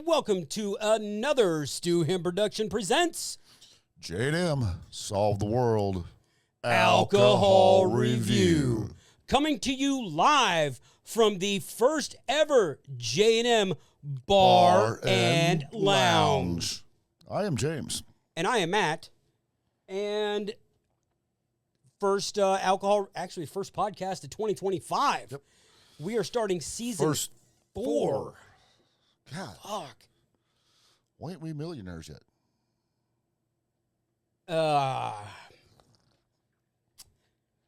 welcome to another Stu Him Production presents J&M Solve the World Alcohol Review. Coming to you live from the first ever J&M Bar and Lounge. I am James. And I am Matt. And first first podcast of 2025. Yep. We are starting season four. God, Fuck. why ain't we millionaires yet?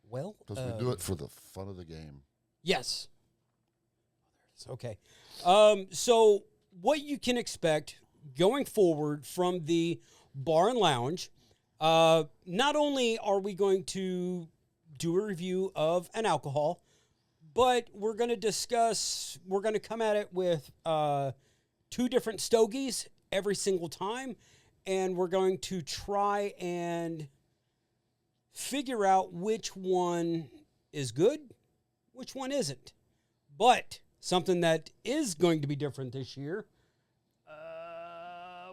Well, Because we do it for the fun of the game. yes. Okay. So what you can expect going forward from the bar and lounge, not only are we going to do a review of an alcohol, but we're going to come at it with two different stogies every single time, and we're going to try and figure out which one is good, which one isn't. But something that is going to be different this year,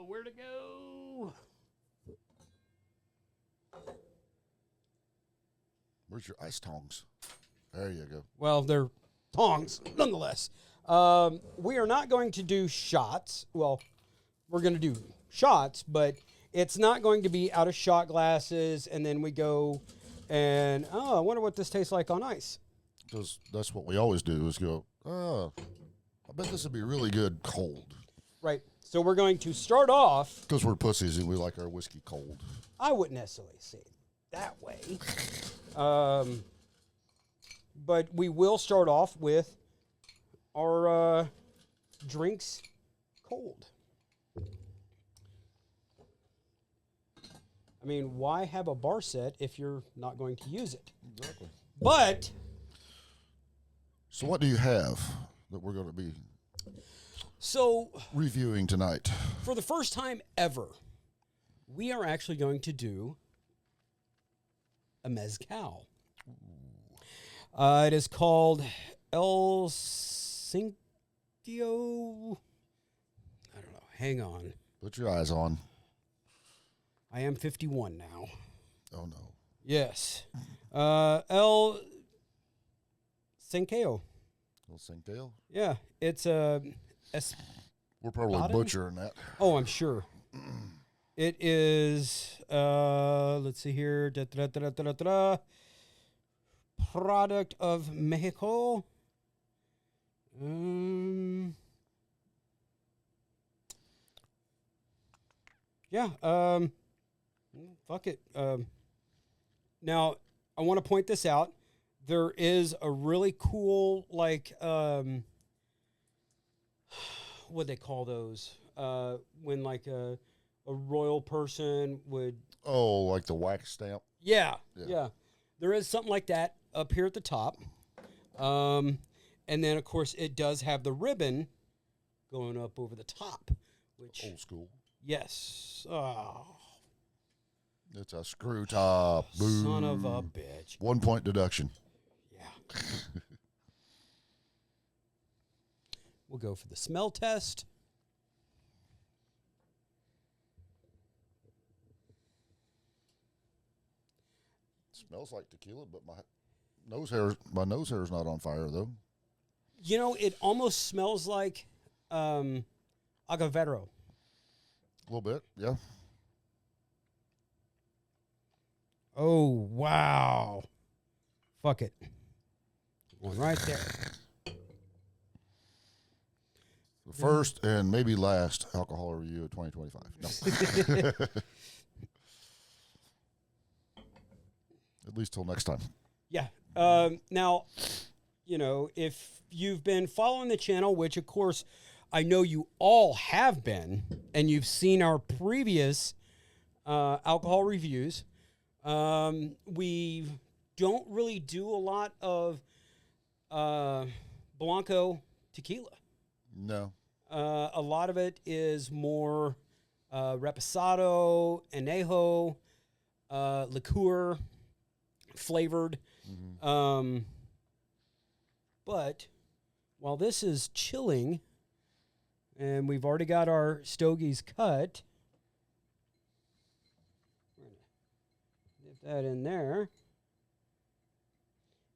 where to go? Where's your ice tongs? There you go. Well, they're tongs, nonetheless. We are not going to do shots. Well, we're going to do shots, but it's not going to be out of shot glasses, and then we go and, I wonder what this tastes like on ice. Because that's what we always do is go, I bet this would be really good cold. Right. So we're going to start off. Because we're pussies and we like our whiskey cold. I wouldn't necessarily say it that way. But we will start off with our drinks cold. I mean, why have a bar set if you're not going to use it? Exactly. But So what do you have that we're going to be reviewing tonight? For the first time ever, we are actually going to do a Mezcal. It is called Silencio. I don't know. Hang on. Put your eyes on. I am 51 now. Oh, no. Yes. El Silencio. Little Sinkdale? Yeah. It's We're probably Bottom? butchering that. Oh, I'm sure. It is, let's see here. Product of Mexico. Yeah. Fuck it. Now, I want to point this out. There is a really cool, like, what they call those? When, like, a royal person would... Oh, like the wax stamp? Yeah. There is something like that up here at the top. And then, of course, it does have the ribbon going up over the top. Which, Old school. yes. Oh, It's a screw top. Boom. son of a bitch. 1 point deduction. Yeah. We'll go for the smell test. Smells like tequila, but my nose hair is not on fire though. You know, it almost smells like agavero. A little bit, yeah. Oh, wow. Fuck it. One right there. The first and maybe last alcohol review of 2025. No. At least till next time. Yeah. Now, you know, if you've been following the channel, which of course I know you all have been, and you've seen our previous alcohol reviews, we don't really do a lot of Blanco tequila. No. A lot of it is more reposado, añejo, liqueur flavored. But while this is chilling, And we've already got our stogies cut. Get that in there.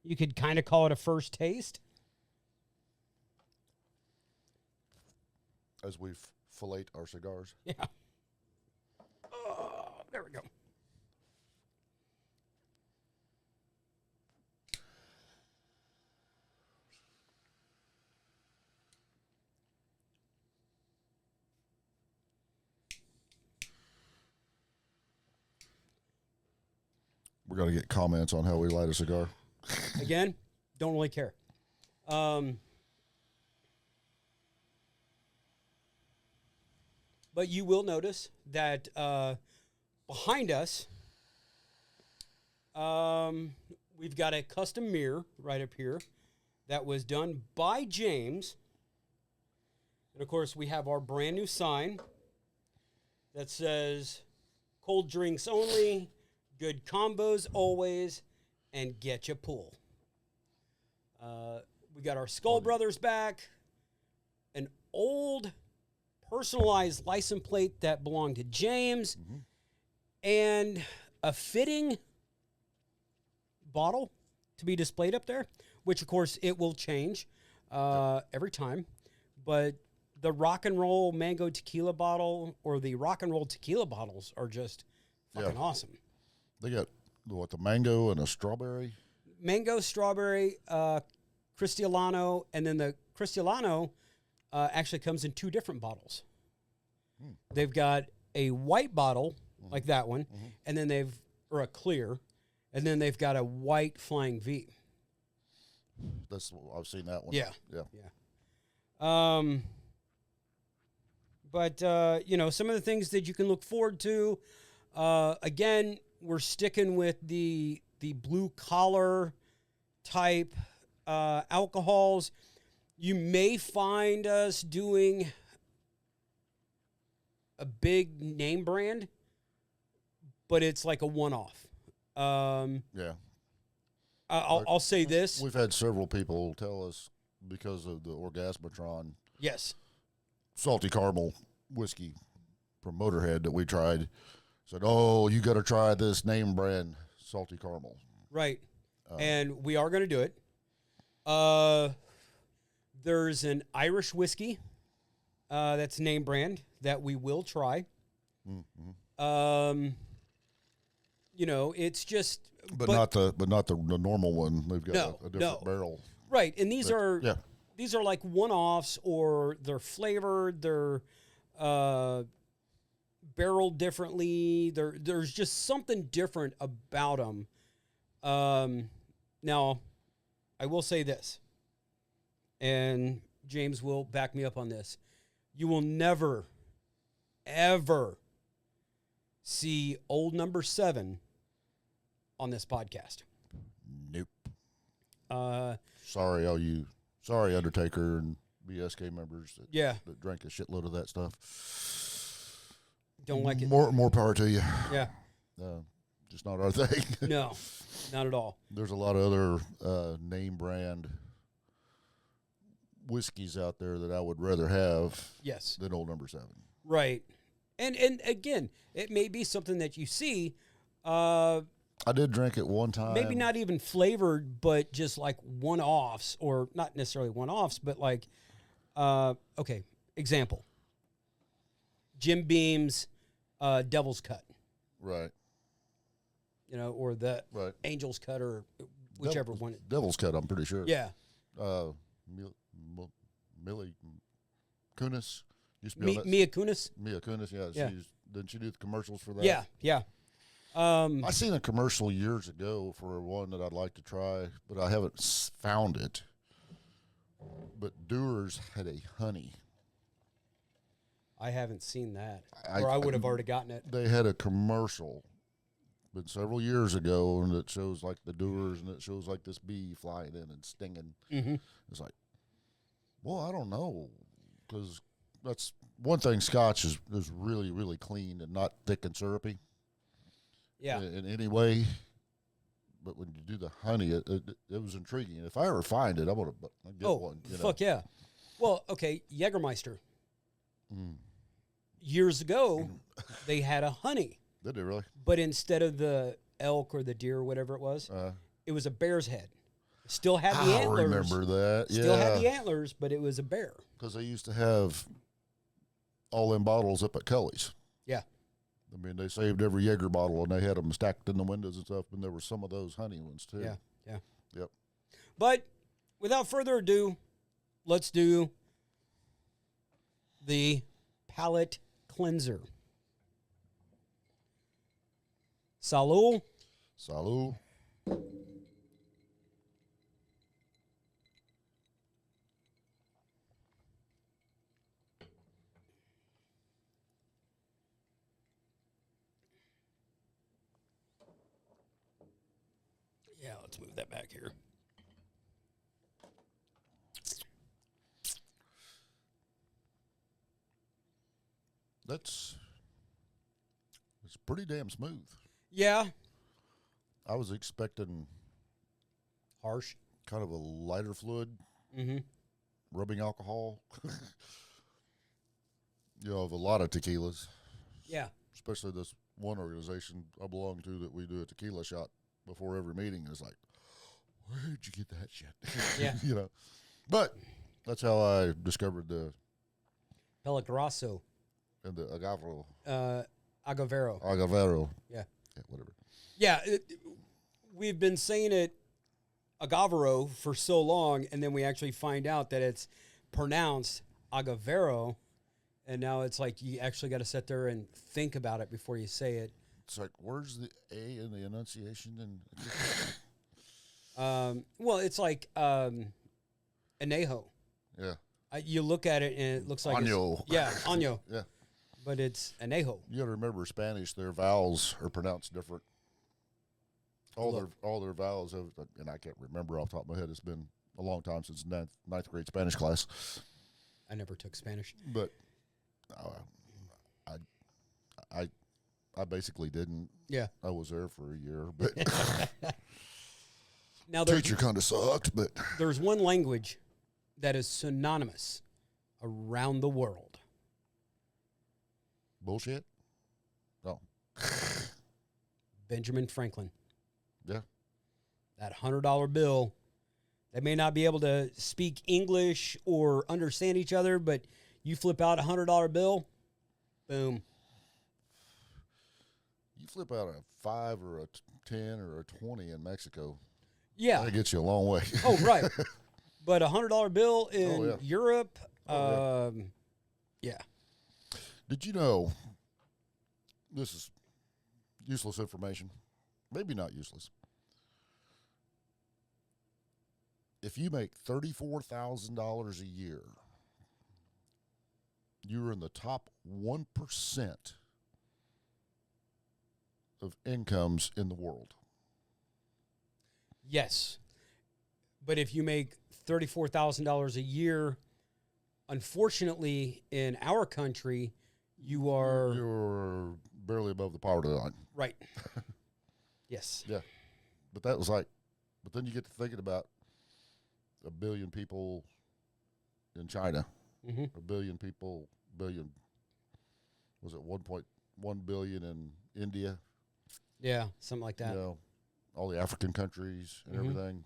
You could kind of call it a first taste. As we fillet our cigars. Yeah. Oh, there we go. We're going to get comments on how we light a cigar. Again, don't really care. But you will notice that behind us, we've got a custom mirror right up here that was done by James. And, of course, we have our brand new sign that says, cold drinks only, good combos always, and get ya pool. We got our Skull Brothers back, an old personalized license plate that belonged to James, and a fitting bottle to be displayed up there, which, of course, it will change every time. But the rock and roll mango tequila bottle or the rock and roll tequila bottles are just fucking awesome. They got, the mango and a strawberry? Mango, strawberry, Cristiano, and then the Cristiano actually comes in 2 different bottles. They've got a white bottle, like that one, and then or a clear, and then they've got a white Flying V. I've seen that one. Yeah. Yeah. But, some of the things that you can look forward to, again, we're sticking with the blue collar type alcohols. You may find us doing a big name brand, but it's like a one-off. Yeah. I'll say this. We've had several people tell us, because of the Orgasmatron Yes. salty caramel whiskey from Motorhead that we tried, said, oh, you got to try this name brand salty caramel. Right. And we are going to do it. There's an Irish whiskey that's name brand that we will try. It's just... But not the normal one. They've got a different barrel. Right. And these are like one-offs, or they're flavored, they're barreled differently. There's just something different about them. Now, I will say this, and James will back me up on this. You will never, ever see old number 7 on this podcast. Nope. Sorry, Undertaker and BSK members that drank a shitload of that stuff. Don't like it. More power to you. Yeah. Just not our thing. No, not at all. There's a lot of other name brand whiskeys out there that I would rather have than old number 7. Right. And again, it may be something that you see. I did drink it one time. Maybe not even flavored, but just like one-offs, or not necessarily one-offs, but like, okay, example. Jim Beam's Devil's Cut. Right. Or the Angel's Cut, or whichever one. Devil's Cut, I'm pretty sure. Yeah. Millie Kunis used to be on that. Mia Kunis? Mia Kunis, yeah. Didn't she do the commercials for that? Yeah. I seen a commercial years ago for one that I'd like to try, but I haven't found it. But Dewar's had a honey. I haven't seen that, or I would have already gotten it. They had a commercial, been several years ago, and it shows like the Dewar's, and it shows like this bee flying in and stinging. Mm-hmm. It's like, well, I don't know, because that's one thing. Scotch is really, really clean and not thick and syrupy. Yeah. In any way. But when you do the honey, it was intriguing. And if I ever find it, I'm going to get one. Fuck yeah. Well, okay, Jägermeister. Years ago, they had a honey, Did they really? but instead of the elk or the deer or whatever it was a bear's head. Still had the I antlers. remember that. Still had the antlers, but it was a bear. Because they used to have all them bottles up at Cully's. Yeah. I mean, they saved every Jaeger bottle, and they had them stacked in the windows and stuff, and there were some of those honey ones, too. Yeah, yeah. Yep. But without further ado, let's do the palate cleanser. Salud. Salud. Yeah, let's move that back here. It's pretty damn smooth. Yeah. I was expecting Harsh. kind of a lighter fluid, rubbing alcohol. Of a lot of tequilas. Yeah. Especially this one organization I belong to that we do a tequila shot before every meeting. It's like, where'd you get that shit? Yeah. But that's how I discovered the Peligroso. and the agavero. Agavero. Yeah. Yeah, whatever. Yeah. We've been saying it agavero for so long, and then we actually find out that it's pronounced agavero, and now it's like you actually got to sit there and think about it before you say it. It's like, where's the A in the enunciation? Well, it's like anejo. Yeah. You look at it, and it looks like Año. Año. Yeah. But it's anejo. You got to remember, Spanish, their vowels are pronounced different. All their vowels have, and I can't remember off the top of my head. It's been a long time since ninth grade Spanish class. I never took Spanish, but I basically didn't. Yeah, I was there for a year, but now teacher kind of sucked. But there's one language that is synonymous around the world. Bullshit. No. Benjamin Franklin. Yeah. That $100 bill. They may not be able to speak English or understand each other, but you flip out a $100 bill, boom. You flip out a 5 or a 10 or a 20 in Mexico. Yeah. That gets you a long way. Oh, right. But a $100 bill in Europe, yeah. Did you know, this is useless information, maybe not useless. If you make $34,000 a year, you're in the top 1% of incomes in the world. Yes. But if you make $34,000 a year, unfortunately, in our country, you're barely above the poverty line. Right. Yes. Yeah. But that was like, but then you get to thinking about a billion people in China, a billion people, was it 1.1 billion in India? Yeah, something like that. All the African countries and everything.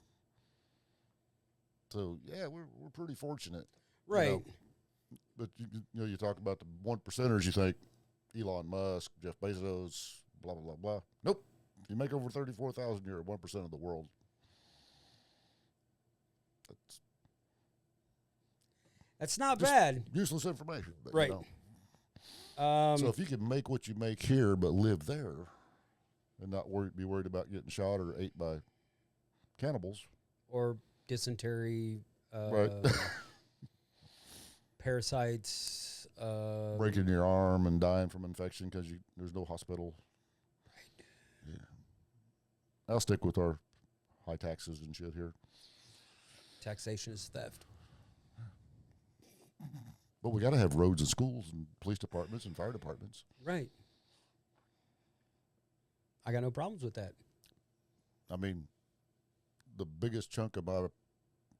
So, yeah, we're pretty fortunate. Right. But, you talk about the 1%ers, you think Elon Musk, Jeff Bezos, blah, blah, blah, blah. Nope. You make over 34,000, you're 1% of the world. That's not bad. Useless information. But, right. So if you can make what you make here but live there and not be worried about getting shot or ate by cannibals. Or dysentery, right. Parasites. Breaking your arm and dying from infection because there's no hospital. Right. Yeah. I'll stick with our high taxes and shit here. Taxation is theft. But we got to have roads and schools and police departments and fire departments. Right. I got no problems with that. I mean, the biggest chunk of my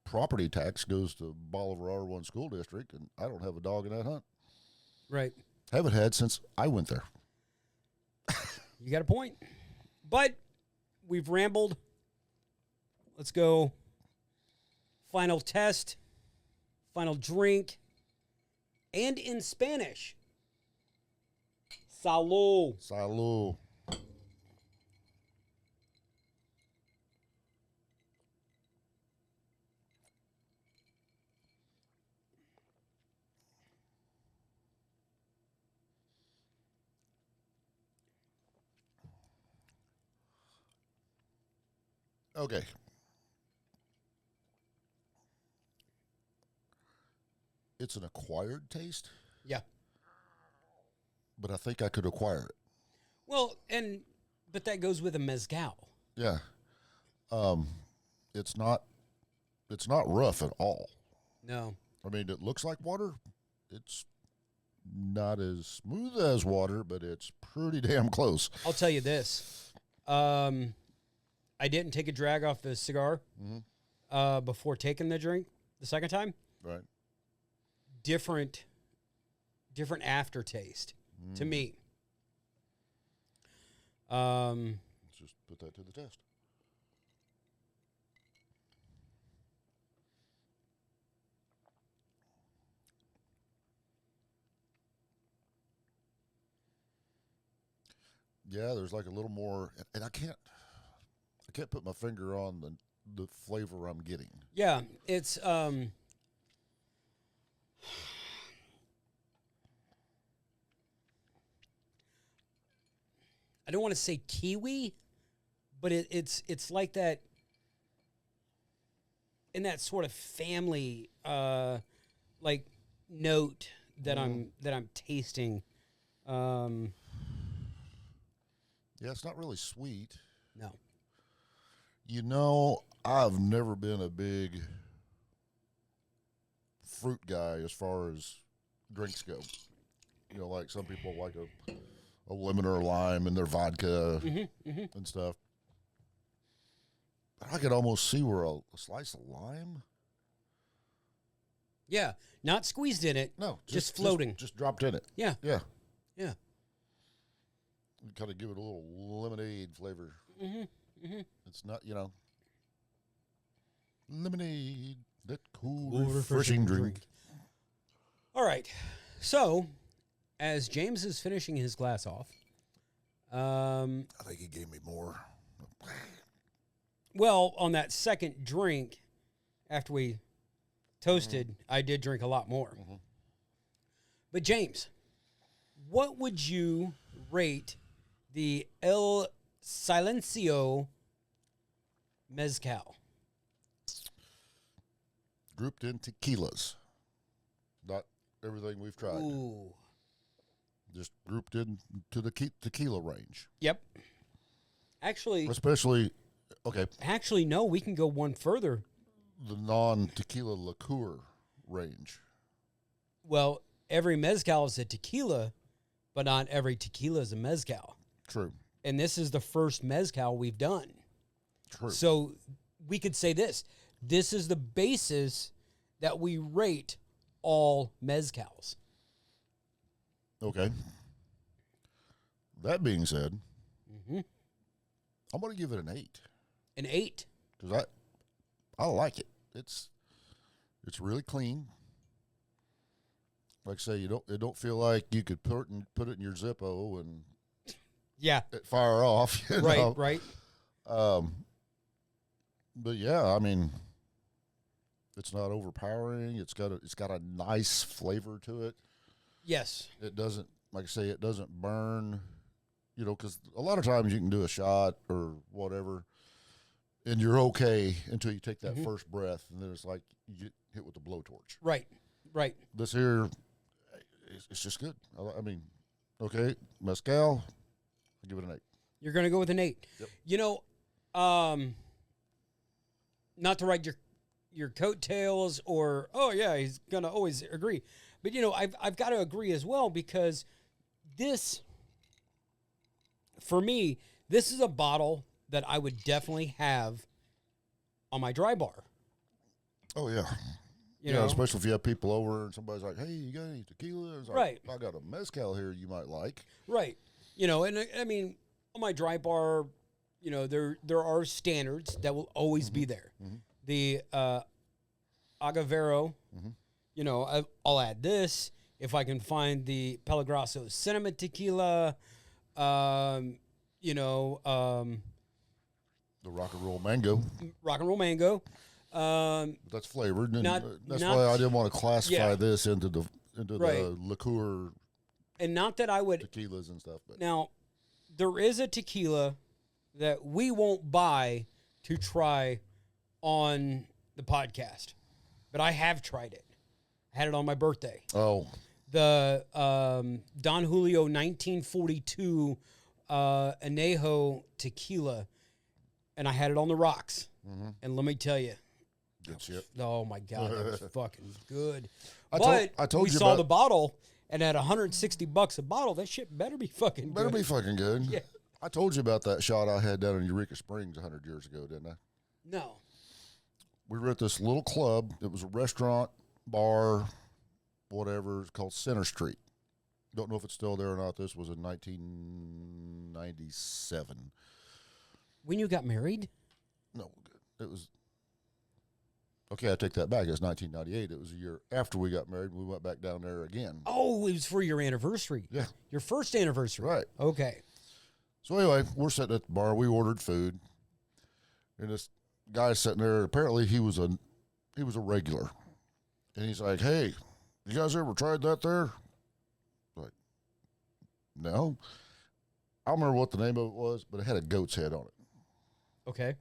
property tax goes to Bolivar R1 School District, and I don't have a dog in that hunt. Right. Haven't had since I went there. You got a point. But we've rambled. Let's go. Final test, final drink, and in Spanish. Salud. Salud. Okay. It's an acquired taste, Yeah. but I think I could acquire it. Well, but that goes with a mezcal. Yeah. Um, it's not rough at all. No. I mean, it looks like water. It's not as smooth as water, but it's pretty damn close. I'll tell you this. I didn't take a drag off the cigar before taking the drink the second time. Right. Different aftertaste to me. Let's just put that to the test. Yeah, there's like a little more, and I can't put my finger on the flavor I'm getting. Yeah, it's I don't want to say kiwi, but it's like that in that sort of family like note that I'm tasting. Yeah, it's not really sweet. No. You know, I've never been a big fruit guy as far as drinks go. You know, like some people like a lemon or a lime in their vodka and stuff. But I could almost see where a slice of lime. Yeah, not squeezed in it. No, just floating. Just dropped in it. Yeah. Yeah. Yeah. Kind of give it a little lemonade flavor. It's not, lemonade, that cool, refreshing drink. All right. So, as James is finishing his glass off, I think he gave me more. well, on that second drink, after we toasted, I did drink a lot more. But James, what would you rate the El Silencio Mezcal? Grouped in tequilas. Not everything we've tried. Ooh. Just grouped into the tequila range. Yep. Actually, no, we can go one further. The non-tequila liqueur range. Well, every mezcal is a tequila, but not every tequila is a mezcal. True. And this is the first mezcal we've done. True. So we could say this. This is the basis that we rate all mezcals. Okay. That being said, I'm going to give it an 8. An 8? Because I like it. It's really clean. Like I say, it don't feel like you could put it in your Zippo and fire off. Right. But yeah, I mean, it's not overpowering. It's got a nice flavor to it. Yes. It doesn't, like I say, it doesn't burn. Because a lot of times you can do a shot or whatever, and you're okay until you take that first breath, and then it's like you get hit with a blowtorch. Right. This here, it's just good. I mean, okay, Mezcal, I give it an 8. You're going to go with an 8. Yep. Not to ride your coattails or, he's going to always agree. But, I've got to agree as well, because this, for me, this is a bottle that I would definitely have on my dry bar. Oh, yeah. You know? especially if you have people over and somebody's like, "Hey, you got any tequila?" It's like, Right. I got a mezcal here you might like. Right. You know, and I mean, on my dry bar, you know, there are standards that will always be there. The Agavero, you know, I'll add this if I can find the Peligroso cinnamon tequila. You know, The rock and roll mango. rock and roll mango. That's flavored, and that's not- why I didn't want to classify Yeah. this into the Right. liqueur And not that I would. tequilas and stuff. But Now, there is a tequila that we won't buy to try on the podcast, but I have tried it. I had it on my birthday. oh, The Don Julio 1942 Anejo tequila, and I had it on the rocks. And let me tell you, good shit. oh my God, that was fucking good. I But told we you saw about- the bottle, and at $160 a bottle, that shit better be fucking Better good. be fucking good. Yeah. I told you about that shot I had down in Eureka Springs 100 years ago, didn't I? No. We were at this little club. It was a restaurant, bar, whatever. It's called Center Street. Don't know if it's still there or not. This was in 1997. When you got married? No, it was. Okay, I take that back. It was 1998. It was a year after we got married. We went back down there again. Oh, it was for your anniversary. Yeah. Your first anniversary. Right. Okay. So anyway, we're sitting at the bar. We ordered food, and this guy sitting there. Apparently, he was a regular, and he's like, "Hey, you guys ever tried that there?" Like, no. I don't remember what the name of it was, but it had a goat's head on it. Okay.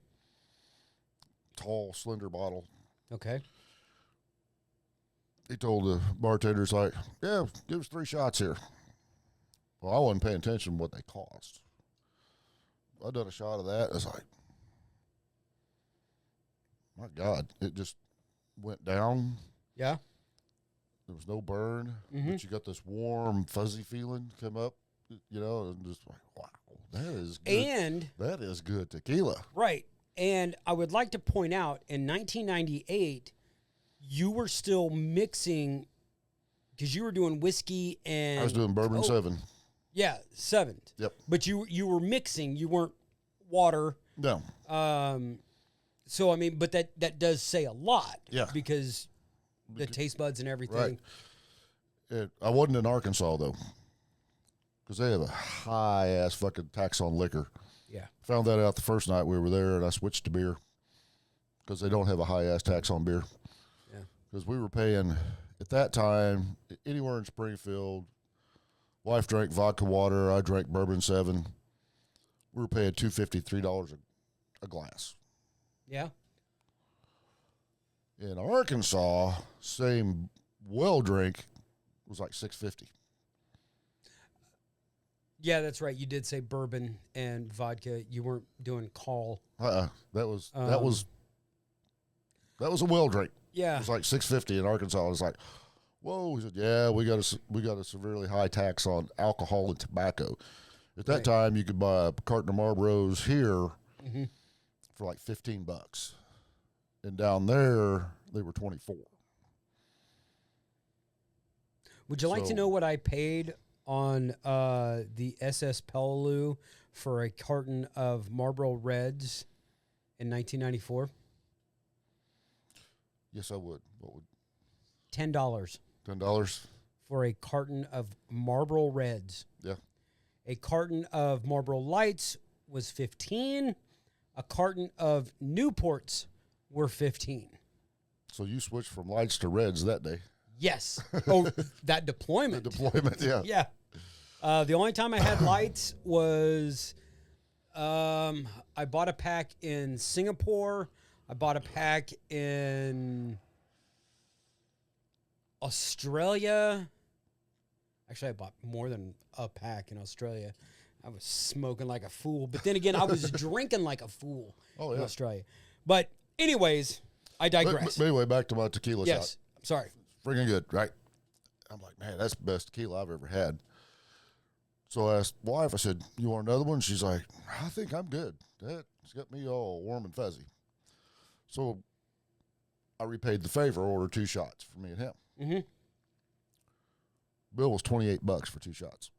Tall, slender bottle. Okay. He told the bartenders, like, "Yeah, give us 3 shots here." Well, I wasn't paying attention to what they cost. I done a shot of that. It's like, my God, it just went down. Yeah. There was no burn, but you got this warm, fuzzy feeling come up, you know, and just like, wow, that is good. And That is good tequila. right. And I would like to point out in 1998, you were still mixing because you were doing whiskey and I was doing bourbon Coke. 7. Yeah, 7. Yep. But you were mixing. You weren't water. No. So I mean, but that does say a lot. Yeah. Because the taste buds and everything. Right. I wasn't in Arkansas, though, because they have a high-ass fucking tax on liquor. Yeah. Found that out the first night we were there, and I switched to beer because they don't have a high-ass tax on beer. Yeah. Because we were paying, at that time, anywhere in Springfield, wife drank vodka water, I drank bourbon 7. We were paying $2.50, $3 a glass. Yeah. In Arkansas, same well drink was like $6.50. Yeah, that's right. You did say bourbon and vodka. You weren't doing call. That was that was a well drink. Yeah. It was like $6.50 in Arkansas. I was like, whoa. He said, yeah, we got a severely high tax on alcohol and tobacco. At that Right. time, you could buy a carton of Marlboros here for like $15, and down there they were 24. Would you like to So- know what I paid on the SS Peleliu for a carton of Marlboro Reds in 1994? Yes, I would. What would $10 $10? for a carton of Marlboro Reds. Yeah. A carton of Marlboro Lights was 15. A carton of Newports were 15. So you switched from lights to reds that day. Yes. Oh, that deployment. The deployment, yeah. Yeah. The only time I had lights was I bought a pack in Singapore. I bought a pack in Australia. Actually, I bought more than a pack in Australia. I was smoking like a fool. But then again, I was drinking like a fool in yeah. Australia. But anyways, I digress. But anyway, back to my tequila shot. Yes. I'm sorry. Freaking good, right? I'm like, man, that's the best tequila I've ever had. So I asked wife, I said, you want another one? She's like, I think I'm good. That's got me all warm and fuzzy. So I repaid the favor, ordered 2 shots for me and him. Mm-hmm. Bill was $28 for 2 shots.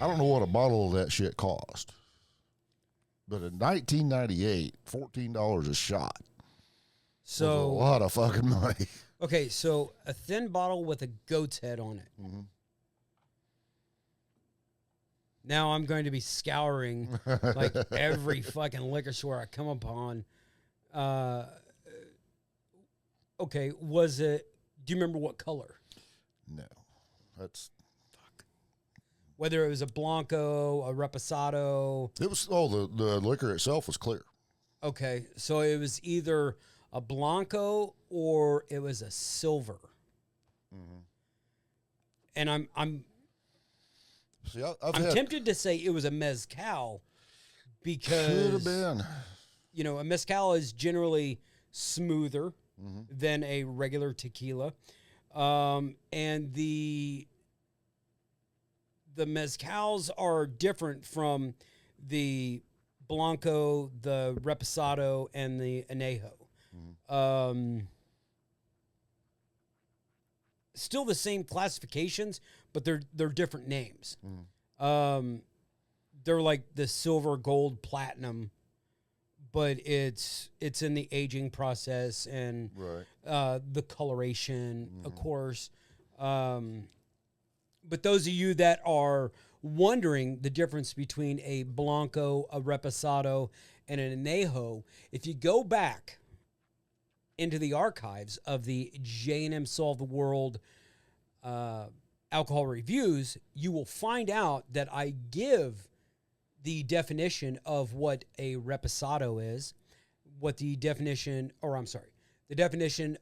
I don't know what a bottle of that shit cost, but in 1998, $14 a shot. So was a lot of fucking money. Okay, so a thin bottle with a goat's head on it. Mm-hmm. Now I'm going to be scouring like every fucking liquor store I come upon. Okay, was it? Do you remember what color? No, that's Whether it was a Blanco, a Reposado. it was. Oh, the liquor itself was clear. Okay, so it was either a Blanco or it was a silver. Mm-hmm. And I'm See, I'm tempted to say it was a Mezcal because could have been. You know, a Mezcal is generally smoother Mm-hmm. than a regular tequila. And the Mezcals are different from the Blanco, the Reposado, and the Anejo. Mm-hmm. Still the same classifications, but they're different names. Mm-hmm. They're like the silver, gold, platinum, but it's in the aging process and Right. the coloration, Mm-hmm. of course. But those of you that are wondering the difference between a Blanco, a Reposado, and an Anejo, if you go back into the archives of the J&M Solve the World alcohol reviews, you will find out that I give the definition of what a Reposado is, the definition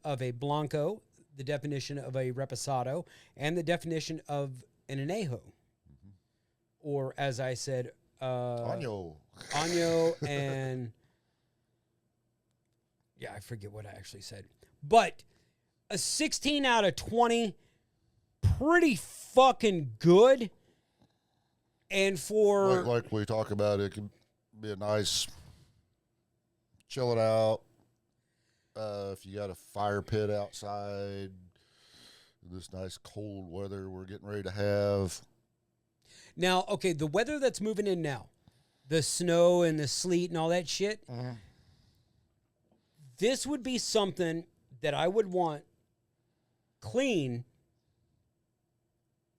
of a Blanco, the definition of a Reposado, and the definition of an Anejo. Mm-hmm. Or, as I said, Año, and yeah, I forget what I actually said. But a 16 out of 20, pretty fucking good. And for... Like we talk about, it can be a nice, chill it out. If you got a fire pit outside, this nice cold weather we're getting ready to have. Now, okay, the weather that's moving in now, the snow and the sleet and all that shit, Mm-hmm. this would be something that I would want clean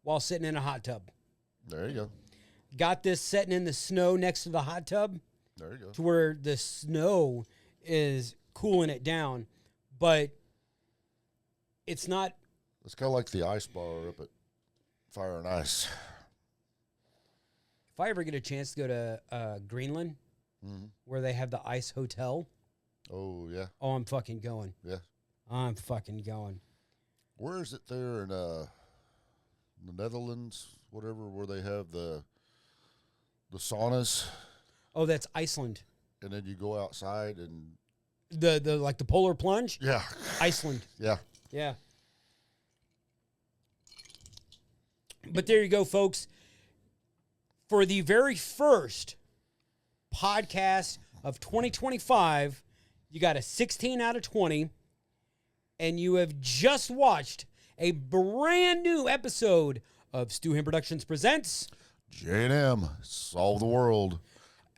while sitting in a hot tub. There you go. Got this sitting in the snow next to the hot tub. There you go. To where the snow is cooling it down, but it's not. It's kind of like the ice bar up at Fire and Ice. If I ever get a chance to go to Greenland, Mm-hmm. where they have the ice hotel, Oh, yeah. oh, I'm fucking going. Yeah. I'm fucking going. Where is it there in the Netherlands, whatever, where they have the saunas, Oh, that's Iceland. and then you go outside and The like the polar plunge. yeah, Iceland. yeah. Yeah. But there you go, folks. For the very first podcast of 2025, you got a 16 out of 20, and you have just watched a brand new episode of Stu Ham Productions Presents J&M, Solve the World.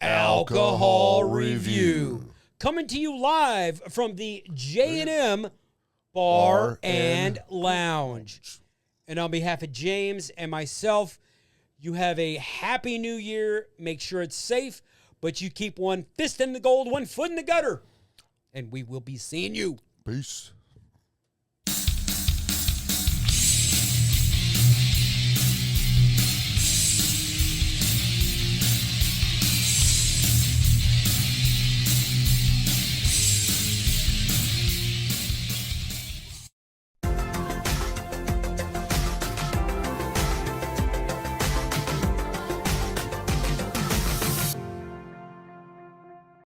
Alcohol Review. Coming to you live from the J&M Bar and Lounge. And on behalf of James and myself, you have a happy new year. Make sure it's safe, but you keep one fist in the gold, one foot in the gutter. And we will be seeing you. Peace.